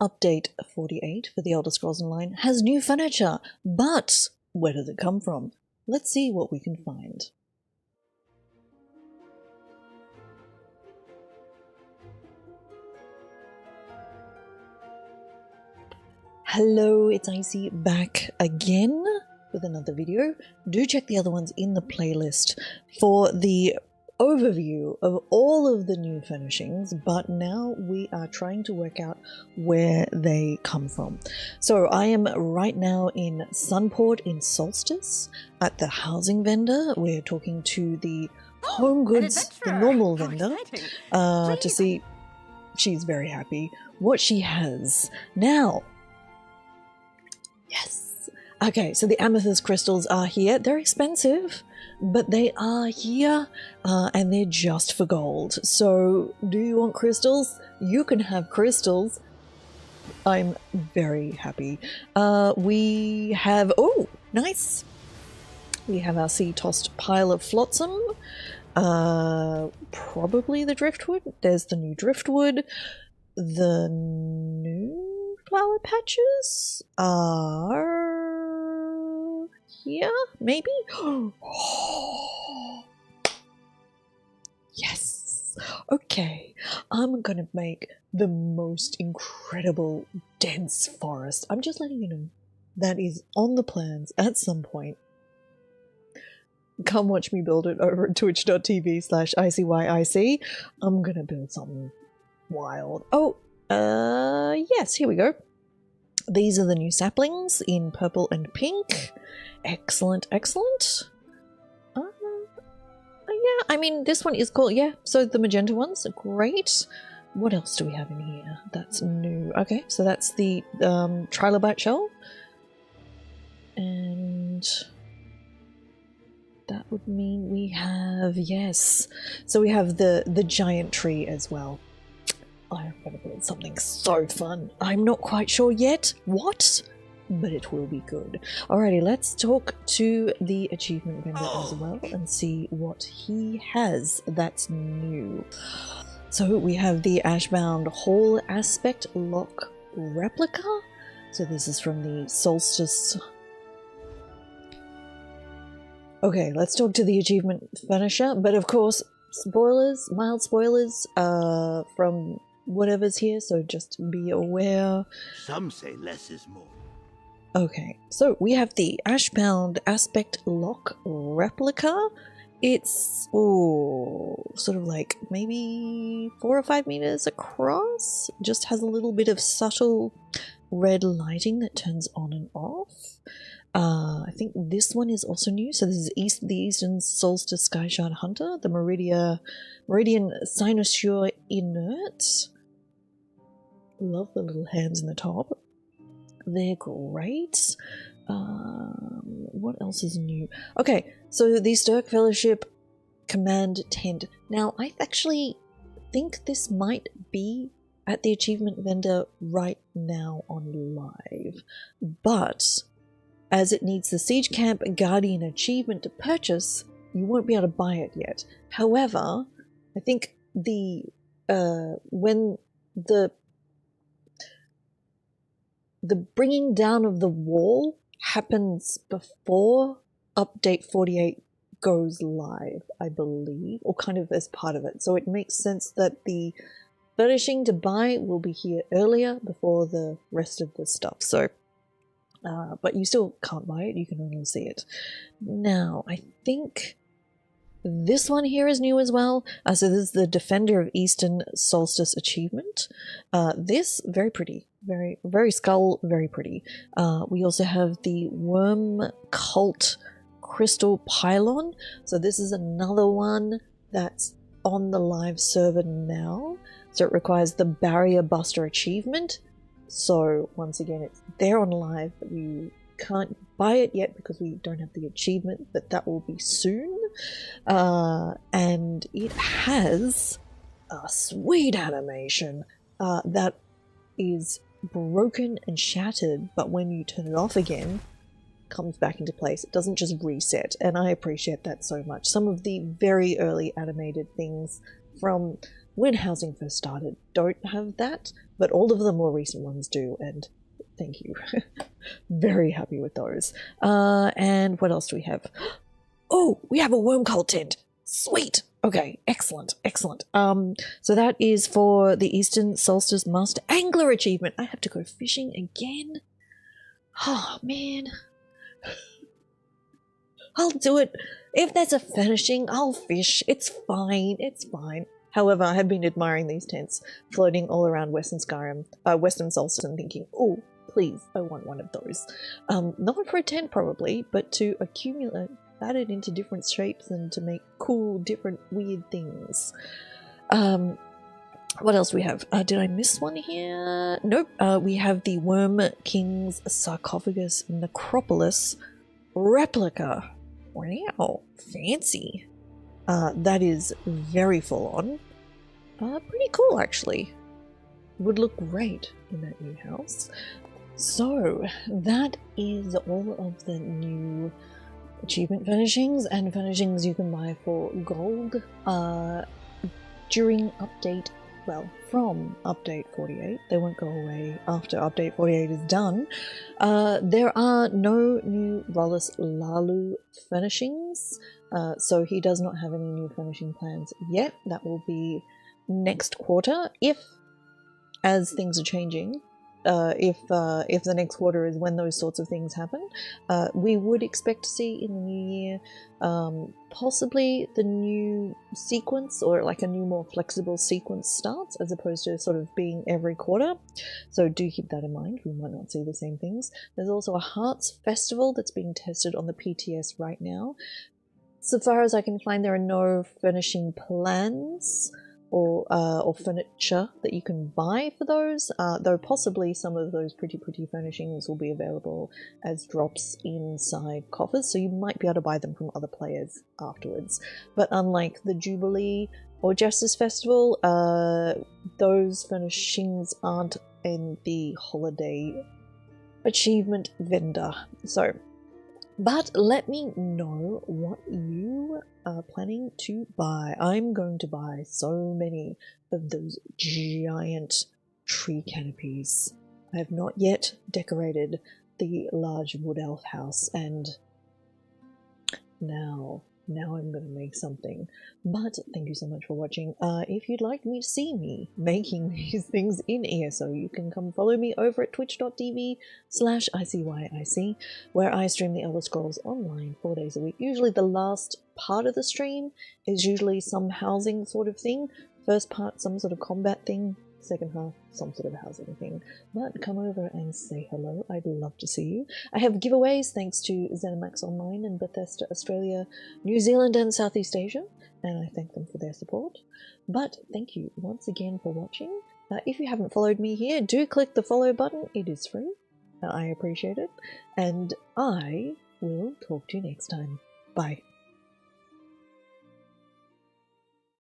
Update 48 for The Elder Scrolls Online has new furniture, but where does it come from? Let's see what we can find. Hello, it's Icy back again with another video. Do check the other ones in the playlist for the overview of all of the new furnishings, but now we are trying to work out where they come from. So I am right now in Sunport in Solstice at the housing vendor. We're talking to the home goods, the normal vendor, to see, she's very happy, what she has. Now, yes. Okay, so the amethyst crystals are here. They're expensive, but they are here, and they're just for gold. So, do you want crystals? You can have crystals. I'm very happy. We have, oh, nice. We have our sea-tossed pile of flotsam. Probably the driftwood. There's the new driftwood. The new flower patches are here, maybe? Yes! Okay, I'm gonna make the most incredible dense forest. I'm just letting you know that is on the plans at some point. Come watch me build it over at twitch.tv/ICYIC. I'm gonna build something wild. Oh, yes, here we go. These are the new saplings in purple and pink. Excellent, excellent. Yeah, I mean, this one is cool. Yeah, so the magenta ones are great. What else do we have in here that's new? Okay, so that's the trilobite shell. And that would mean we have, yes. So we have the giant tree as well. I'm going to build something so fun. I'm not quite sure yet what, but it will be good. Alrighty, let's talk to the achievement vendor as well and see what he has that's new. So we have the Ashbound Hall Aspect Lock Replica. So this is from the Solstice. Okay, let's talk to the achievement finisher, but of course, spoilers, mild spoilers from whatever's here, so just be aware. Some say less is more. Okay, so we have the Ashbound Aspect Lock Replica. It's sort of like maybe 4 or 5 meters across. Just has a little bit of subtle red lighting that turns on and off. I think this one is also new. So this is the Eastern Solstice Skyshard Hunter, the Meridian Cynosure Inert. Love the little hands in the top. They're great. What else is new? Okay, so the Stirk Fellowship Command Tent. Now, I actually think this might be at the achievement vendor right now on live, but as it needs the Siege Camp Guardian achievement to purchase, you won't be able to buy it yet. However, I think the when the bringing down of the wall happens before update 48 goes live, I believe, or kind of as part of it. So it makes sense that the furnishing to buy will be here earlier before the rest of the stuff. So, but you still can't buy it, you can only see it. Now, I think this one here is new as well. So this is the Defender of Eastern Solstice achievement. This, very pretty. Very, very skull, very pretty. We also have the Worm Cult Crystal Pylon. So this is another one that's on the live server now. So it requires the Barrier Buster achievement. So once again, it's there on live, but you can't buy it yet because we don't have the achievement, but that will be soon. And it has a sweet animation that is broken and shattered, but when you turn it off again, comes back into place. It doesn't just reset, and I appreciate that so much. Some of the very early animated things from when housing first started don't have that, but all of the more recent ones do, and thank you. Very happy with those. And what else do we have? Oh, we have a worm cult tent. Sweet. Okay, excellent, excellent. So that is for the Eastern Solstice Master Angler achievement. I have to go fishing again. Oh, man. I'll do it. If there's a furnishing, I'll fish. It's fine. It's fine. However, I have been admiring these tents floating all around Western Skyrim, Western Solstice, and thinking, oh, please, I want one of those. Not for a tent, probably, but to accumulate, add it into different shapes and to make cool, different, weird things. What else do we have? Did I miss one here? Nope. We have the Worm King's Sarcophagus Necropolis replica. Wow, fancy. That is very full on. Pretty cool, actually. Would look great in that new house. So, that is all of the new achievement furnishings and furnishings you can buy for gold during update, well, from update 48. They won't go away after update 48 is done. There are no new Rollis Lalu furnishings, so he does not have any new furnishing plans yet. That will be next quarter, if, as things are changing, if the next quarter is when those sorts of things happen, we would expect to see in the new year possibly the new sequence, or like a new more flexible sequence starts, as opposed to sort of being every quarter. So do keep that in mind. We might not see the same things. There's also a Hearts Festival that's being tested on the PTS right now. So far as I can find, there are no furnishing plans or furniture that you can buy for those, though possibly some of those pretty furnishings will be available as drops inside coffers, so you might be able to buy them from other players afterwards. But unlike the Jubilee or Justice Festival, those furnishings aren't in the holiday achievement vendor. So, but let me know what you are planning to buy. I'm going to buy so many of those giant tree canopies. I have not yet decorated the large wood elf house, and now I'm going to make something. But thank you so much for watching. If you'd like me to see me making these things in ESO, you can come follow me over at twitch.tv/ICYIC, where I stream the Elder Scrolls Online 4 days a week. Usually the last part of the stream is usually some housing sort of thing. First part, some sort of combat thing. Second half, some sort of housing thing. But come over and say hello. I'd love to see you. I have giveaways thanks to Zenimax Online and Bethesda Australia, New Zealand and Southeast Asia, and I thank them for their support. But thank you once again for watching. If you haven't followed me here, do click the follow button. It is free. I appreciate it. And I will talk to you next time. Bye.